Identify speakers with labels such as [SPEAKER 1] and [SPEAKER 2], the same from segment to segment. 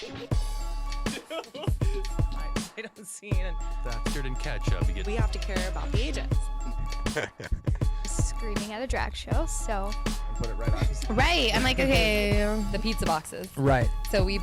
[SPEAKER 1] I don't see it.
[SPEAKER 2] That's in ketchup.
[SPEAKER 1] We have to care about the agents.
[SPEAKER 3] Screaming at a drag show, so.
[SPEAKER 4] And put it right on.
[SPEAKER 5] Right. I'm like, okay, the pizza boxes.
[SPEAKER 4] Right.
[SPEAKER 5] So we.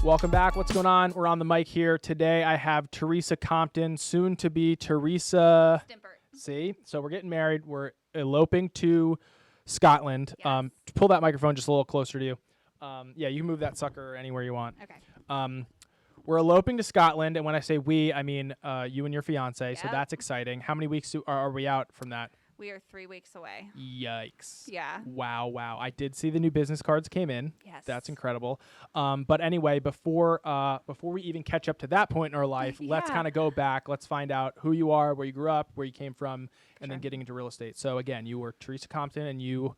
[SPEAKER 4] Welcome back. What's going on? We're on the mic here. Today I have Teresa Compton, soon to be Teresa.
[SPEAKER 3] Stimpert.
[SPEAKER 4] See? So we're getting married. We're eloping to Scotland.
[SPEAKER 3] Yes.
[SPEAKER 4] Pull that microphone just a little closer to you. Yeah, you can move that sucker anywhere you want.
[SPEAKER 3] Okay.
[SPEAKER 4] We're eloping to Scotland, and when I say we, I mean you and your fiance, so
[SPEAKER 3] Yep.
[SPEAKER 4] that's exciting. How many weeks are we out from that?
[SPEAKER 3] We are 3 weeks away.
[SPEAKER 4] Yikes.
[SPEAKER 3] Yeah.
[SPEAKER 4] Wow. I did see the new business cards came in.
[SPEAKER 3] Yes.
[SPEAKER 4] That's incredible. But anyway, before we even catch up to that point in our life, let's
[SPEAKER 3] Yeah.
[SPEAKER 4] kind of go back. Let's find out who you are, where you grew up, where you came from, and then
[SPEAKER 3] Sure.
[SPEAKER 4] getting into real estate. So again, you were Teresa Compton, and you...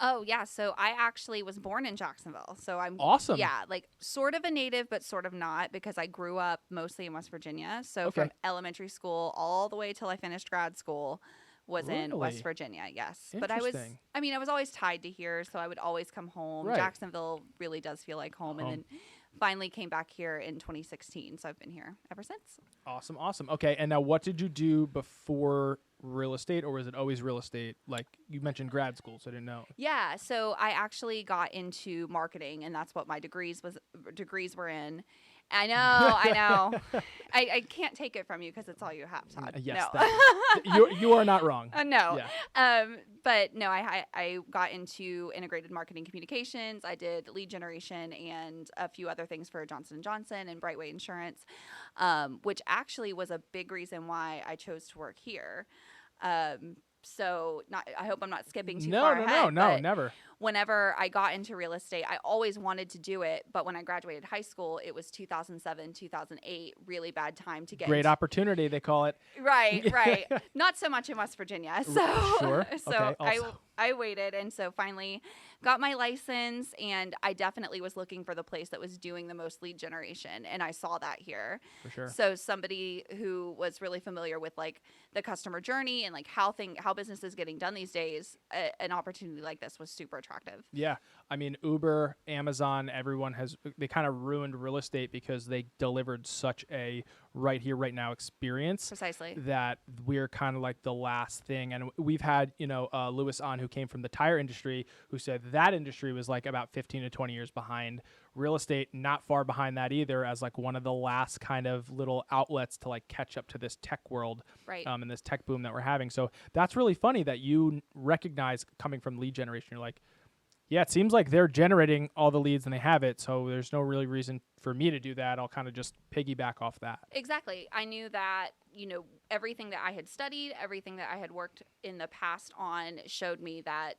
[SPEAKER 3] Oh, yeah. So I actually was born in Jacksonville. So I'm
[SPEAKER 4] Awesome.
[SPEAKER 3] Yeah, like sort of a native, but sort of not, because I grew up mostly in West Virginia. So
[SPEAKER 4] Okay.
[SPEAKER 3] from elementary school all the way till I finished grad school was in West
[SPEAKER 4] Really?
[SPEAKER 3] Virginia. Yes. But I was always tied to here. So I would always come home.
[SPEAKER 4] Right.
[SPEAKER 3] Jacksonville really does feel like home. And then finally came back here in 2016. So I've been here ever since.
[SPEAKER 4] Awesome. Okay, and now what did you do before real estate, or was it always real estate? Like you mentioned grad school, so I didn't know.
[SPEAKER 3] Yeah, so I actually got into marketing, and that's what my degrees were in. I know. I can't take it from you because it's all you have, Todd.
[SPEAKER 4] Yes,
[SPEAKER 3] No.
[SPEAKER 4] you are not wrong.
[SPEAKER 3] No.
[SPEAKER 4] Yeah.
[SPEAKER 3] But no, I got into integrated marketing communications. I did lead generation and a few other things for Johnson & Johnson and Brightway Insurance, which actually was a big reason why I chose to work here. So I hope I'm not skipping too far ahead.
[SPEAKER 4] No,
[SPEAKER 3] but
[SPEAKER 4] never.
[SPEAKER 3] Whenever I got into real estate, I always wanted to do it. But when I graduated high school, it was 2007, 2008, really bad time to get
[SPEAKER 4] Great
[SPEAKER 3] into.
[SPEAKER 4] opportunity, they call it.
[SPEAKER 3] Right. Not so much in West Virginia. So,
[SPEAKER 4] Sure.
[SPEAKER 3] so
[SPEAKER 4] Okay, also.
[SPEAKER 3] I waited, and so finally got my license, and I definitely was looking for the place that was doing the most lead generation, and I saw that here.
[SPEAKER 4] For sure.
[SPEAKER 3] So somebody who was really familiar with like the customer journey and like how business is getting done these days, an opportunity like this was super attractive.
[SPEAKER 4] Yeah. I mean, Uber, Amazon, they kind of ruined real estate because they delivered such a right here, right now experience.
[SPEAKER 3] Precisely.
[SPEAKER 4] That we're kind of like the last thing. And we've had, Lewis on, who came from the tire industry, who said that industry was like about 15 to 20 years behind. Real estate, not far behind that either, as like one of the last kind of little outlets to like catch up to this tech world.
[SPEAKER 3] Right.
[SPEAKER 4] And this tech boom that we're having. So that's really funny that you recognize, coming from lead generation, you're like, yeah, it seems like they're generating all the leads and they have it, so there's no really reason for me to do that. I'll kind of just piggyback off that.
[SPEAKER 3] Exactly. I knew that, everything that I had studied, everything that I had worked in the past on showed me that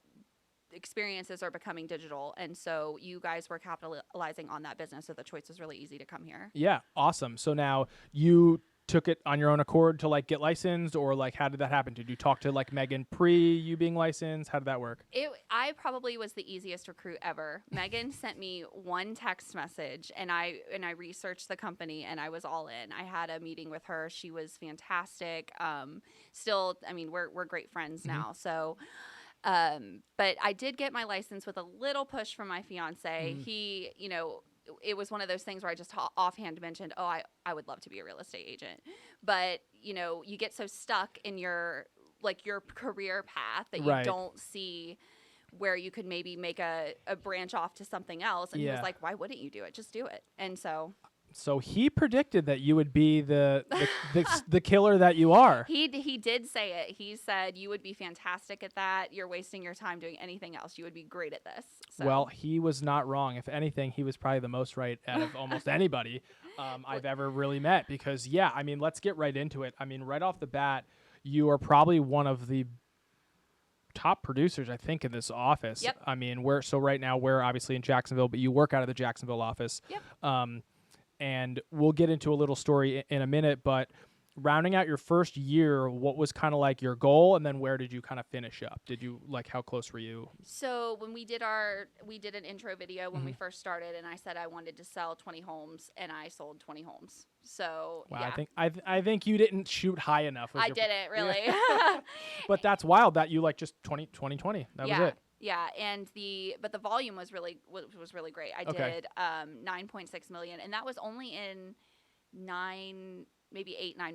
[SPEAKER 3] experiences are becoming digital. And so you guys were capitalizing on that business, so the choice was really easy to come here.
[SPEAKER 4] Yeah, awesome. So now you took it on your own accord to like get licensed, or like how did that happen? Did you talk to like Megan pre you being licensed? How did that work?
[SPEAKER 3] I probably was the easiest recruit ever. Megan sent me one text message, and I researched the company, and I was all in. I had a meeting with her. She was fantastic. Still, I mean, we're great friends now. So, but I did get my license with a little push from my fiance. He, it was one of those things where I just offhand mentioned, I would love to be a real estate agent. But, you get so stuck in your career path that you don't see where you could maybe make a branch off to something else. And he was like, why wouldn't you do it? Just do it. And
[SPEAKER 4] So he predicted that you would be the killer that you are.
[SPEAKER 3] He did say it. He said, you would be fantastic at that. You're wasting your time doing anything else. You would be great at this. So.
[SPEAKER 4] Well, he was not wrong. If anything, he was probably the most right out of almost anybody I've ever really met. Because, yeah, I mean, let's get right into it. I mean, right off the bat, you are probably one of the top producers, I think, in this office.
[SPEAKER 3] Yep.
[SPEAKER 4] I mean, right now we're obviously in Jacksonville, but you work out of the Jacksonville office.
[SPEAKER 3] Yep.
[SPEAKER 4] And we'll get into a little story in a minute, but rounding out your first year, what was kind of like your goal, and then where did you kind of finish up? Did you how close were you?
[SPEAKER 3] So when we did an intro video when we first started, and I said I wanted to sell 20 homes, and I sold 20 homes. So
[SPEAKER 4] wow,
[SPEAKER 3] yeah.
[SPEAKER 4] I think you didn't shoot high enough.
[SPEAKER 3] I didn't really.
[SPEAKER 4] But that's wild that you just 2020. That was it.
[SPEAKER 3] Yeah, and but the volume was really great. I
[SPEAKER 4] Okay.
[SPEAKER 3] did 9.6 million, and that was only in 9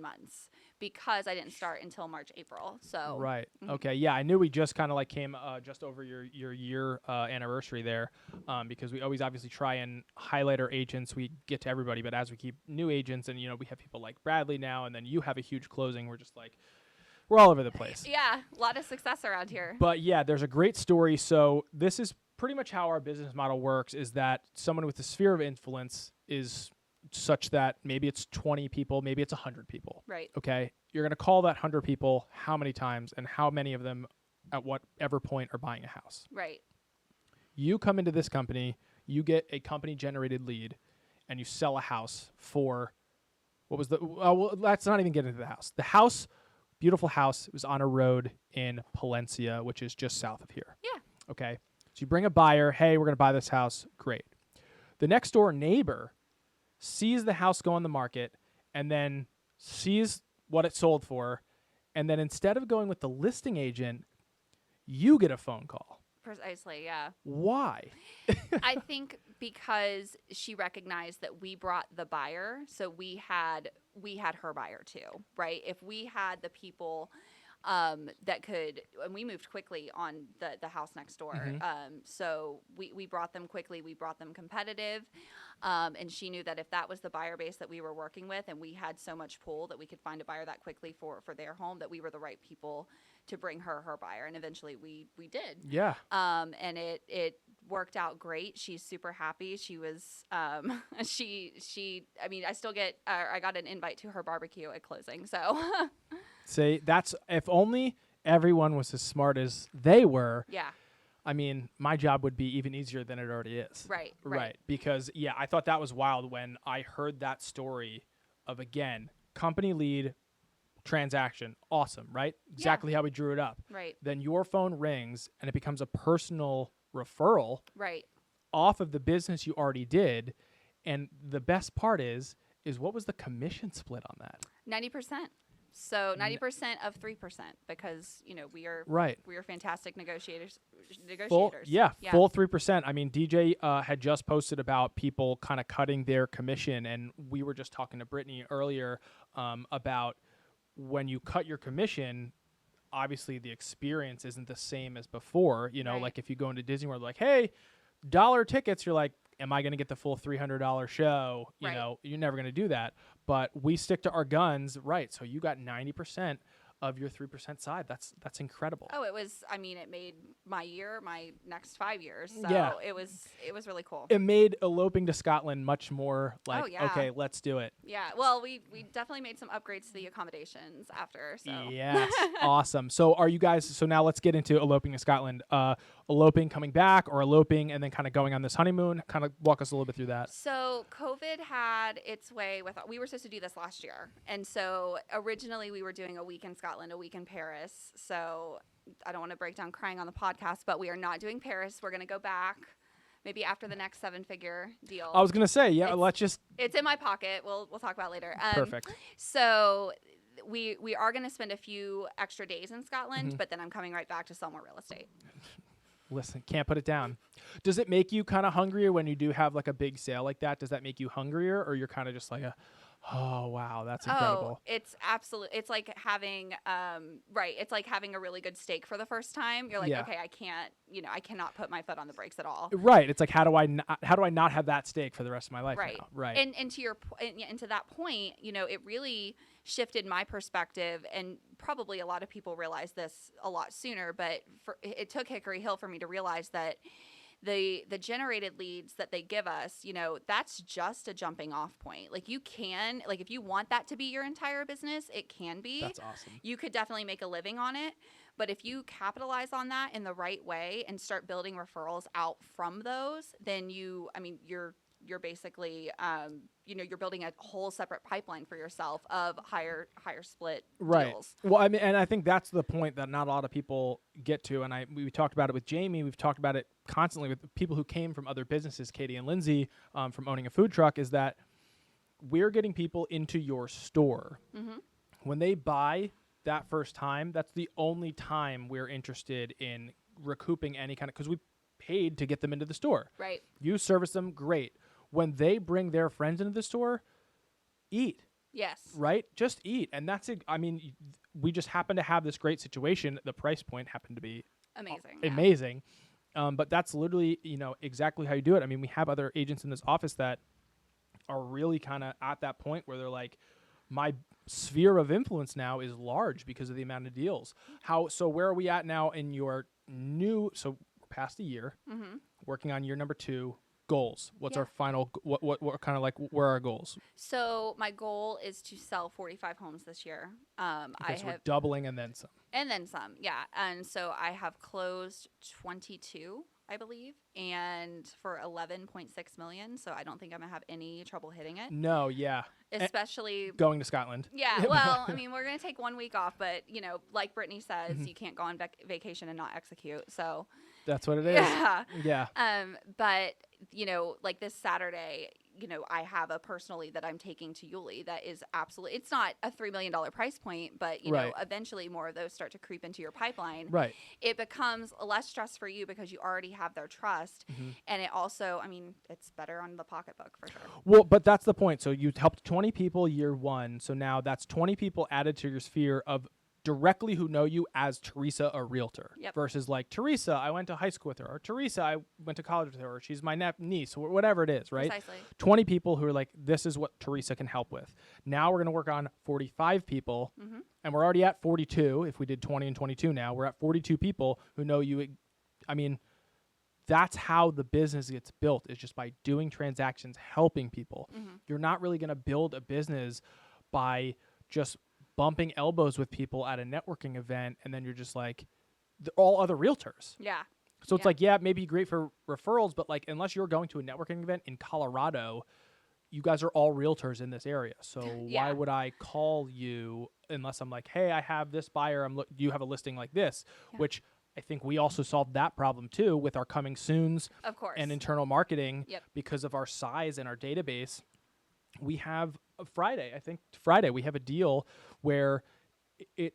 [SPEAKER 3] months because I didn't start until March, April. So
[SPEAKER 4] Right.
[SPEAKER 3] mhm.
[SPEAKER 4] Okay. Yeah, I knew we just kind of like came just over your year anniversary there, because we always obviously try and highlight our agents. We get to everybody, but as we keep new agents, and we have people like Bradley now, and then you have a huge closing. We're just like we're all over the place.
[SPEAKER 3] Yeah, a lot of success around here.
[SPEAKER 4] But yeah, there's a great story. So this is pretty much how our business model works: is that someone with a sphere of influence is such that maybe it's 20 people, maybe it's 100 people.
[SPEAKER 3] Right.
[SPEAKER 4] Okay. You're going to call that 100 people how many times, and how many of them at whatever point are buying a house.
[SPEAKER 3] Right.
[SPEAKER 4] You come into this company, you get a company generated lead, and you sell a house for what was well, let's not even get into the house. The house, beautiful house, was on a road in Palencia, which is just south of here.
[SPEAKER 3] Yeah.
[SPEAKER 4] Okay. So you bring a buyer, hey, we're going to buy this house. Great. The next door neighbor sees the house go on the market and then sees what it sold for, and then instead of going with the listing agent, you get a phone call.
[SPEAKER 3] Precisely, yeah.
[SPEAKER 4] Why?
[SPEAKER 3] I think because she recognized that we brought the buyer, so we had her buyer too, right? If we had the people that could, and we moved quickly on the house next door. So we brought them quickly, we brought them competitive. And she knew that if that was the buyer base that we were working with, and we had so much pull that we could find a buyer that quickly for their home, that we were the right people to bring her buyer. And eventually we did.
[SPEAKER 4] Yeah.
[SPEAKER 3] And it worked out great. She's super happy. She was, I mean, I still get, I got an invite to her barbecue at closing. So
[SPEAKER 4] Say that's, if only everyone was as smart as they were.
[SPEAKER 3] yeah.
[SPEAKER 4] I mean, my job would be even easier than it already is.
[SPEAKER 3] Right.
[SPEAKER 4] Because, yeah, I thought that was wild when I heard that story of, again, company lead transaction. Awesome, right? Exactly how we drew it up.
[SPEAKER 3] Right.
[SPEAKER 4] Then your phone rings and it becomes a personal referral
[SPEAKER 3] Right.
[SPEAKER 4] off of the business you already did. And the best part is what was the commission split on that?
[SPEAKER 3] 90%. So 90% of 3%, because we are fantastic negotiators.
[SPEAKER 4] Full 3%. I mean, DJ had just posted about people kind of cutting their commission, and we were just talking to Brittany earlier about when you cut your commission. Obviously, the experience isn't the same as before.
[SPEAKER 3] Right.
[SPEAKER 4] Like if you go into Disney World, like, hey, $1 tickets, you're like, am I going to get the full $300 show?
[SPEAKER 3] Right.
[SPEAKER 4] You're never going to do that. But we stick to our guns, right? So you got 90% of your 3% side. That's incredible.
[SPEAKER 3] Oh, it was. I mean, it made my next 5 years. So
[SPEAKER 4] Yeah.
[SPEAKER 3] it was really cool.
[SPEAKER 4] It made eloping to Scotland much more like,
[SPEAKER 3] yeah.
[SPEAKER 4] okay, let's do it.
[SPEAKER 3] Yeah. Well, we definitely made some upgrades to the accommodations after. So
[SPEAKER 4] Yes, awesome. So are you guys? So now let's get into eloping to Scotland. Eloping, coming back, or eloping and then kind of going on this honeymoon. Kind of walk us a little bit through that.
[SPEAKER 3] So COVID had its way with. We were supposed to do this last year, and so originally we were doing a week in Scotland, a week in Paris. So I don't want to break down crying on the podcast, but we are not doing Paris. We're going to go back maybe after the next 7-figure deal.
[SPEAKER 4] I was gonna say, yeah. Let's just.
[SPEAKER 3] It's in my pocket. We'll talk about it later.
[SPEAKER 4] Perfect.
[SPEAKER 3] So we are going to spend a few extra days in Scotland, but then I'm coming right back to sell more real estate.
[SPEAKER 4] Listen, can't put it down. Does it make you kind of hungrier when you do have like a big sale like that? Does that make you hungrier, or you're kind of just like oh wow, that's incredible?
[SPEAKER 3] Oh, it's absolute. It's like having It's like having a really good steak for the first time. You're like, okay, I cannot put my foot on the brakes at all.
[SPEAKER 4] Right. It's like how do I not have that steak for the rest of my life?
[SPEAKER 3] Right.
[SPEAKER 4] Now? Right.
[SPEAKER 3] And to that point, it really shifted my perspective, and probably a lot of people realize this a lot sooner, but it took Hickory Hill for me to realize that the generated leads that they give us, that's just a jumping off point. Like you can, like if you want that to be your entire business, it can be.
[SPEAKER 4] That's awesome.
[SPEAKER 3] You could definitely make a living on it. But if you capitalize on that in the right way and start building referrals out from those, then you're basically, you're building a whole separate pipeline for yourself of higher split deals.
[SPEAKER 4] Well, I mean, and I think that's the point that not a lot of people get to. And we talked about it with Jamie. We've talked about it constantly with people who came from other businesses, Katie and Lindsay, from owning a food truck, is that we're getting people into your store. When they buy that first time, that's the only time we're interested in recouping any kind of, because we paid to get them into the store.
[SPEAKER 3] Right.
[SPEAKER 4] You service them, great. When they bring their friends into the store, eat.
[SPEAKER 3] Yes.
[SPEAKER 4] Right? Just eat. And that's it. I mean, we just happen to have this great situation. The price point happened to be
[SPEAKER 3] Amazing.
[SPEAKER 4] amazing. But that's literally, exactly how you do it. I mean, we have other agents in this office that are really kind of at that point where they're like, my sphere of influence now is large because of the amount of deals. So where are we at now in your so we're past a year, working on year number 2, goals. What's our final, what kind of like, where are our goals?
[SPEAKER 3] So my goal is to sell 45 homes this year.
[SPEAKER 4] Okay, so we're doubling and then some.
[SPEAKER 3] And then some, yeah. And so I have closed 22, I believe, and for 11.6 million. So I don't think I'm gonna have any trouble hitting it.
[SPEAKER 4] No, yeah.
[SPEAKER 3] Especially
[SPEAKER 4] going to Scotland.
[SPEAKER 3] Yeah, well, I mean, we're gonna take 1 week off, but like Brittany says, you can't go on vacation and not execute. So
[SPEAKER 4] that's what it is.
[SPEAKER 3] Yeah. But like this Saturday, I have a personal lead that I'm taking to Yulee that is absolutely, it's not a $3 million price point, but eventually more of those start to creep into your pipeline.
[SPEAKER 4] Right.
[SPEAKER 3] It becomes less stress for you because you already have their trust. And it also, I mean, it's better on the pocketbook for sure.
[SPEAKER 4] Well, but that's the point. So you helped 20 people year 1. So now that's 20 people added to your sphere of directly who know you as Teresa, a realtor, versus like Teresa, I went to high school with her, or Teresa, I went to college with her, or she's my niece, or whatever it is, right?
[SPEAKER 3] Precisely.
[SPEAKER 4] 20 people who are like, this is what Teresa can help with. Now we're going to work on 45 people, and we're already at 42. If we did 20 and 22 now, we're at 42 people who know you. I mean, that's how the business gets built, is just by doing transactions, helping people. You're not really going to build a business by just bumping elbows with people at a networking event, and then you're just like, all other realtors.
[SPEAKER 3] Yeah.
[SPEAKER 4] So it's like, maybe great for referrals, but like, unless you're going to a networking event in Colorado, you guys are all realtors in this area. So why would I call you unless I'm like, hey, I have this buyer, you have a listing like this, which I think we also solved that problem too with our coming soons,
[SPEAKER 3] of course,
[SPEAKER 4] and internal marketing because of our size and our database. We have Friday, we have a deal where it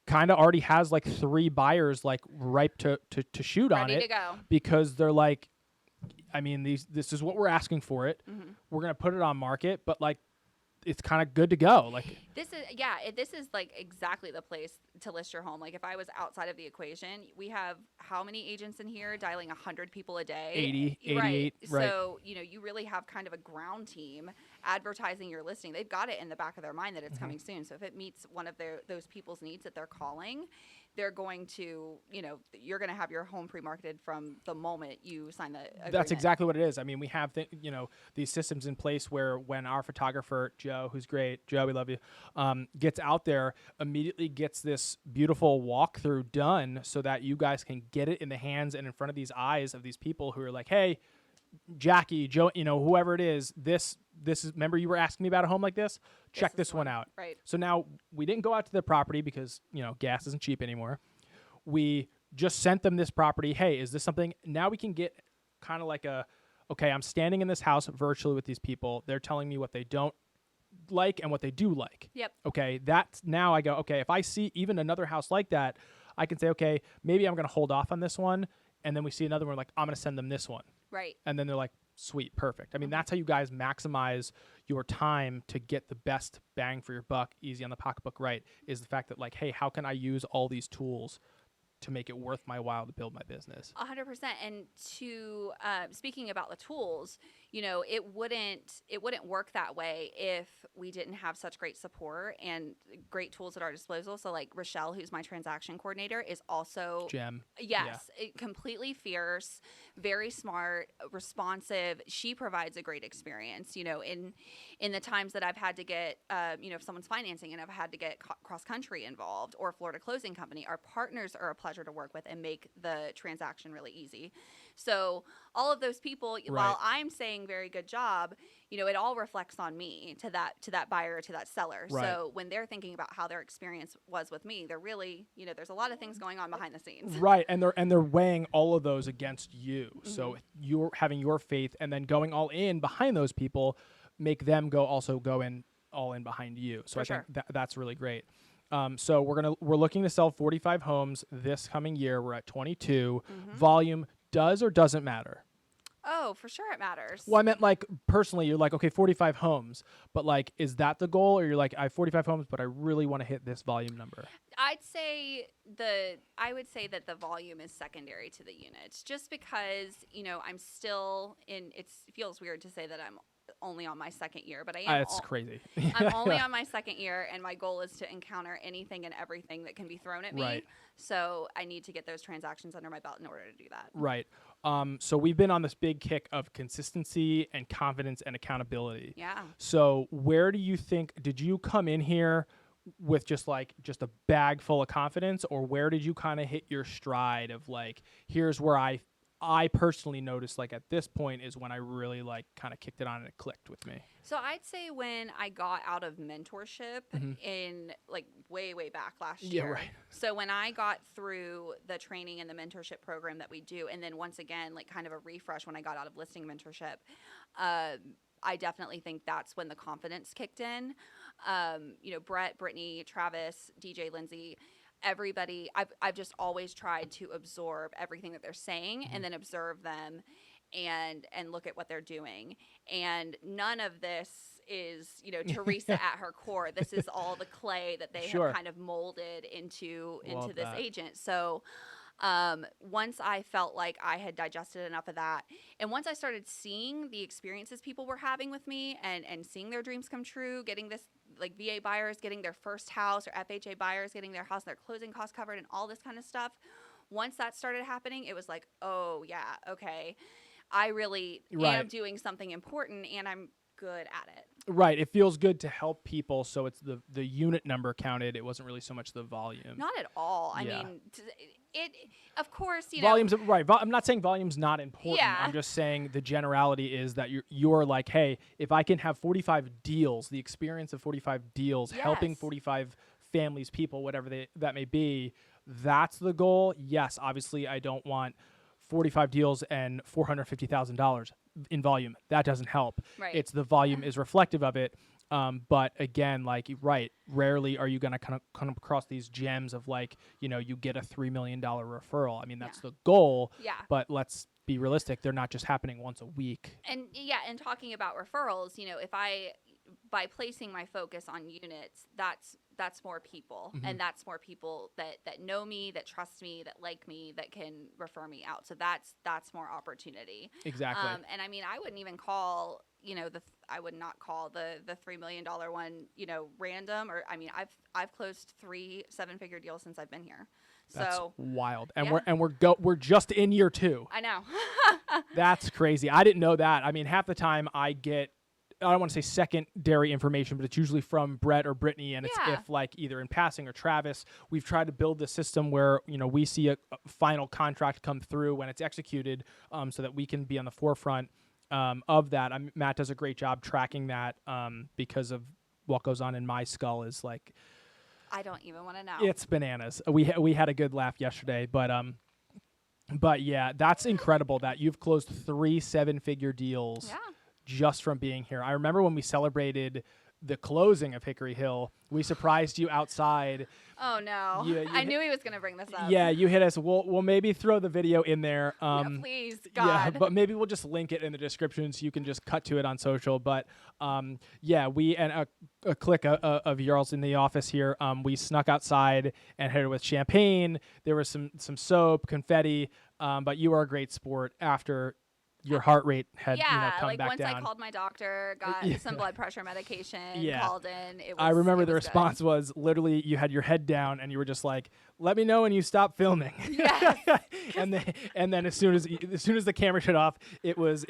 [SPEAKER 4] kind of already has like 3 buyers like ripe to shoot on it.
[SPEAKER 3] Ready to go.
[SPEAKER 4] Because they're like, I mean, this is what we're asking for it. We're going to put it on market, but like, it's kind of good to go. Like
[SPEAKER 3] this is like exactly the place to list your home. Like if I was outside of the equation, we have how many agents in here dialing 100 people a day?
[SPEAKER 4] 80, 88. Right.
[SPEAKER 3] So, you really have kind of a ground team advertising your listing. They've got it in the back of their mind that it's coming soon. So if it meets one of those people's needs that they're calling, they're going to, you're going to have your home pre-marketed from the moment you sign the agreement.
[SPEAKER 4] That's exactly what it is. I mean, we have, these systems in place where when our photographer, Joe, who's great, Joe, we love you, gets out there, immediately gets this beautiful walkthrough done so that you guys can get it in the hands and in front of these eyes of these people who are like, hey, Jackie, Joe, whoever it is, this is, remember you were asking me about a home like this? Check this one out.
[SPEAKER 3] Right.
[SPEAKER 4] So now we didn't go out to the property because, gas isn't cheap anymore. We just sent them this property. Hey, is this something? Now we can get kind of like okay, I'm standing in this house virtually with these people. They're telling me what they don't like and what they do like.
[SPEAKER 3] Yep.
[SPEAKER 4] Okay, that's now I go, okay, if I see even another house like that, I can say, okay, maybe I'm going to hold off on this one. And then we see another one, like, I'm going to send them this one.
[SPEAKER 3] Right.
[SPEAKER 4] And then they're like, sweet, perfect. I mean, that's how you guys maximize your time to get the best bang for your buck, easy on the pocketbook, right, is the fact that, like, hey, how can I use all these tools to make it worth my while to build my business?
[SPEAKER 3] 100%. And to speaking about the tools, it wouldn't work that way if we didn't have such great support and great tools at our disposal. So like Rochelle, who's my transaction coordinator, is also
[SPEAKER 4] gem.
[SPEAKER 3] Yes, completely fierce, very smart, responsive. She provides a great experience. In the times that I've had to get, if someone's financing and I've had to get cross country involved or Florida Closing Company, our partners are a pleasure to work with and make the transaction really easy. So all of those people, while I'm saying very good job, it all reflects on me to that buyer, to that seller.
[SPEAKER 4] Right.
[SPEAKER 3] So when they're thinking about how their experience was with me, they're really, there's a lot of things going on behind the scenes.
[SPEAKER 4] Right. And they're weighing all of those against you. So you're having your faith and then going all in behind those people, make them go in all in behind you. So I think that's really great. So we're looking to sell 45 homes this coming year. We're at 22.
[SPEAKER 3] Mm-hmm.
[SPEAKER 4] Volume does or doesn't matter?
[SPEAKER 3] Oh, for sure it matters.
[SPEAKER 4] Well, I meant like personally, you're like, okay, 45 homes, but like, is that the goal? Or you're like, I have 45 homes, but I really want to hit this volume number?
[SPEAKER 3] I would say that the volume is secondary to the units, just because, I'm still it feels weird to say that I'm only on my second year, but I am.
[SPEAKER 4] It's crazy.
[SPEAKER 3] I'm only on my second year, and my goal is to encounter anything and everything that can be thrown at me.
[SPEAKER 4] Right.
[SPEAKER 3] So I need to get those transactions under my belt in order to do that.
[SPEAKER 4] Right. So we've been on this big kick of consistency and confidence and accountability.
[SPEAKER 3] Yeah.
[SPEAKER 4] So where do you think, did you come in here with just a bag full of confidence, or where did you kind of hit your stride of like, here's where I personally noticed, like, at this point is when I really like kind of kicked it on and it clicked with me?
[SPEAKER 3] So I'd say when I got out of mentorship in like way back last year.
[SPEAKER 4] Yeah, right.
[SPEAKER 3] So when I got through the training and the mentorship program that we do, and then once again, like kind of a refresh when I got out of listing mentorship, I definitely think that's when the confidence kicked in. Brett, Brittany, Travis, DJ&Lindsey, everybody, I've just always tried to absorb everything that they're saying and then observe them and look at what they're doing. And none of this is, Teresa at her core. This is all the clay that they have kind of molded into this agent. So once I felt like I had digested enough of that, and once I started seeing the experiences people were having with me and seeing their dreams come true, getting this, like VA buyers getting their first house, or FHA buyers getting their house, their closing costs covered, and all this kind of stuff. Once that started happening, it was like, oh yeah, okay, I really am doing something important, and I'm good at it.
[SPEAKER 4] Right. It feels good to help people. So it's the unit number counted. It wasn't really so much the volume.
[SPEAKER 3] Not at all. I mean, of course,
[SPEAKER 4] volumes, right. I'm not saying volume's not important.
[SPEAKER 3] Yeah.
[SPEAKER 4] I'm just saying the generality is that you're like, hey, if I can have 45 deals, the experience of 45 deals, helping 45 families, people, whatever that may be, that's the goal. Yes, obviously I don't want 45 deals and $450,000 in volume. That doesn't help.
[SPEAKER 3] Right.
[SPEAKER 4] It's the volume is reflective of it. But again, like, rarely are you going to come across these gems of like, you get a $3 million referral. I mean, that's the goal.
[SPEAKER 3] Yeah.
[SPEAKER 4] But let's be realistic. They're not just happening once a week.
[SPEAKER 3] And and talking about referrals, if by placing my focus on units, that's more people, and that's more people that know me, that trust me, that like me, that can refer me out. So that's more opportunity.
[SPEAKER 4] Exactly.
[SPEAKER 3] And I mean, I wouldn't even call, I would not call the $3 million one, random. Or I mean, I've closed 3 7-figure deals since I've been here.
[SPEAKER 4] That's
[SPEAKER 3] so
[SPEAKER 4] wild. And we're just in year 2.
[SPEAKER 3] I know.
[SPEAKER 4] That's crazy. I didn't know that. I mean, half the time I get, I don't want to say secondary information, but it's usually from Brett or Brittany, and it's if like either in passing or Travis. We've tried to build the system where we see a final contract come through when it's executed, so that we can be on the forefront of that. Matt does a great job tracking that, because of what goes on in my skull is like,
[SPEAKER 3] I don't even want to know.
[SPEAKER 4] It's bananas. We had a good laugh yesterday, but yeah, that's incredible that you've closed 3 7-figure deals.
[SPEAKER 3] Yeah.
[SPEAKER 4] Just from being here. I remember when we celebrated the closing of Hickory Hill, we surprised you outside.
[SPEAKER 3] Oh no. I knew he was going to bring this up.
[SPEAKER 4] Yeah, you hit us. We'll maybe throw the video in there.
[SPEAKER 3] Please, God.
[SPEAKER 4] Yeah, but maybe we'll just link it in the description so you can just cut to it on social. But we and a clique of y'alls in the office here, we snuck outside and headed with champagne. There was some soap, confetti, but you were a great sport after your heart rate had come
[SPEAKER 3] like
[SPEAKER 4] back
[SPEAKER 3] once
[SPEAKER 4] down.
[SPEAKER 3] I called my doctor, got some blood pressure medication, called in.
[SPEAKER 4] I remember the response was literally you had your head down and you were just like, "Let me know when you stop filming."
[SPEAKER 3] Yes.
[SPEAKER 4] and then as soon as the camera shut off, it was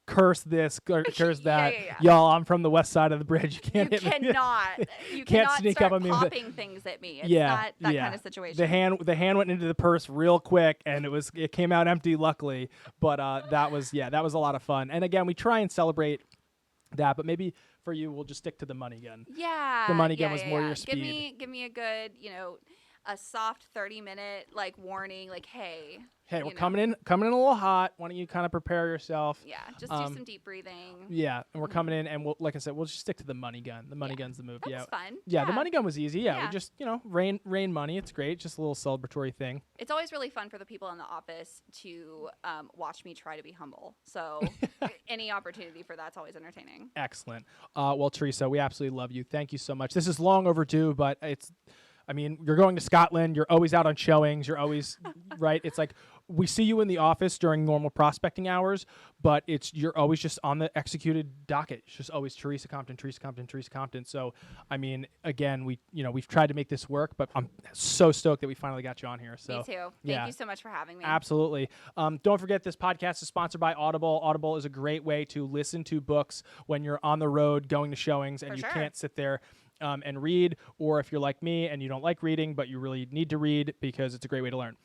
[SPEAKER 4] curse this, curse that.
[SPEAKER 3] Yeah.
[SPEAKER 4] Y'all, I'm from the west side of the bridge. You can't hit me.
[SPEAKER 3] You
[SPEAKER 4] Can't
[SPEAKER 3] cannot
[SPEAKER 4] sneak
[SPEAKER 3] start
[SPEAKER 4] up on me.
[SPEAKER 3] popping things at me. It's not that kind of situation.
[SPEAKER 4] The hand went into the purse real quick, and it came out empty, luckily. But that was a lot of fun. And again, we try and celebrate that, but maybe for you, we'll just stick to the money again.
[SPEAKER 3] Yeah.
[SPEAKER 4] The money again was more your
[SPEAKER 3] Give
[SPEAKER 4] speed.
[SPEAKER 3] me a good, a soft 30-minute like warning, like, hey,
[SPEAKER 4] Hey,
[SPEAKER 3] you
[SPEAKER 4] we're
[SPEAKER 3] know.
[SPEAKER 4] coming in a little hot. Why don't you kind of prepare yourself?
[SPEAKER 3] Yeah, just do some deep breathing.
[SPEAKER 4] Yeah, and we're coming in, and we'll, like I said, we'll just stick to the money gun. The money gun's the move.
[SPEAKER 3] That
[SPEAKER 4] Yeah,
[SPEAKER 3] was fun.
[SPEAKER 4] yeah, the money gun was easy. Yeah, we
[SPEAKER 3] Yeah.
[SPEAKER 4] just rain money. It's great. Just a little celebratory thing.
[SPEAKER 3] It's always really fun for the people in the office to watch me try to be humble. So any opportunity for that's always entertaining.
[SPEAKER 4] Excellent. Well, Teresa, we absolutely love you. Thank you so much. This is long overdue, but you're going to Scotland. You're always out on showings. You're always right. It's like we see you in the office during normal prospecting hours, but you're always just on the executed docket. It's just always Teresa Compton, Teresa Compton, Teresa Compton. So, again, we've tried to make this work, but I'm so stoked that we finally got you on here. So,
[SPEAKER 3] Me too. Thank you so much for having me.
[SPEAKER 4] Absolutely. Don't forget, this podcast is sponsored by Audible. Audible is a great way to listen to books when you're on the road going to showings and can't sit there and read, or if you're like me and you don't like reading, but you really need to read because it's a great way to learn.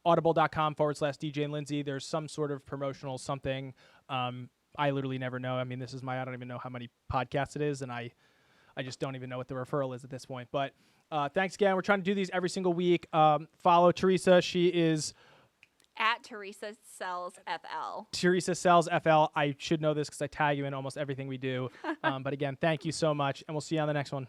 [SPEAKER 4] Audible.com/DJ&Lindsey. There's some sort of promotional something. I literally never know. I don't even know how many podcasts it is, and I just don't even know what the referral is at this point. But thanks again. We're trying to do these every single week. Follow Teresa. She is
[SPEAKER 3] at Teresa Sells FL.
[SPEAKER 4] Teresa Sells FL. I should know this because I tag you in almost everything we do. But again, thank you so much, and we'll see you on the next one.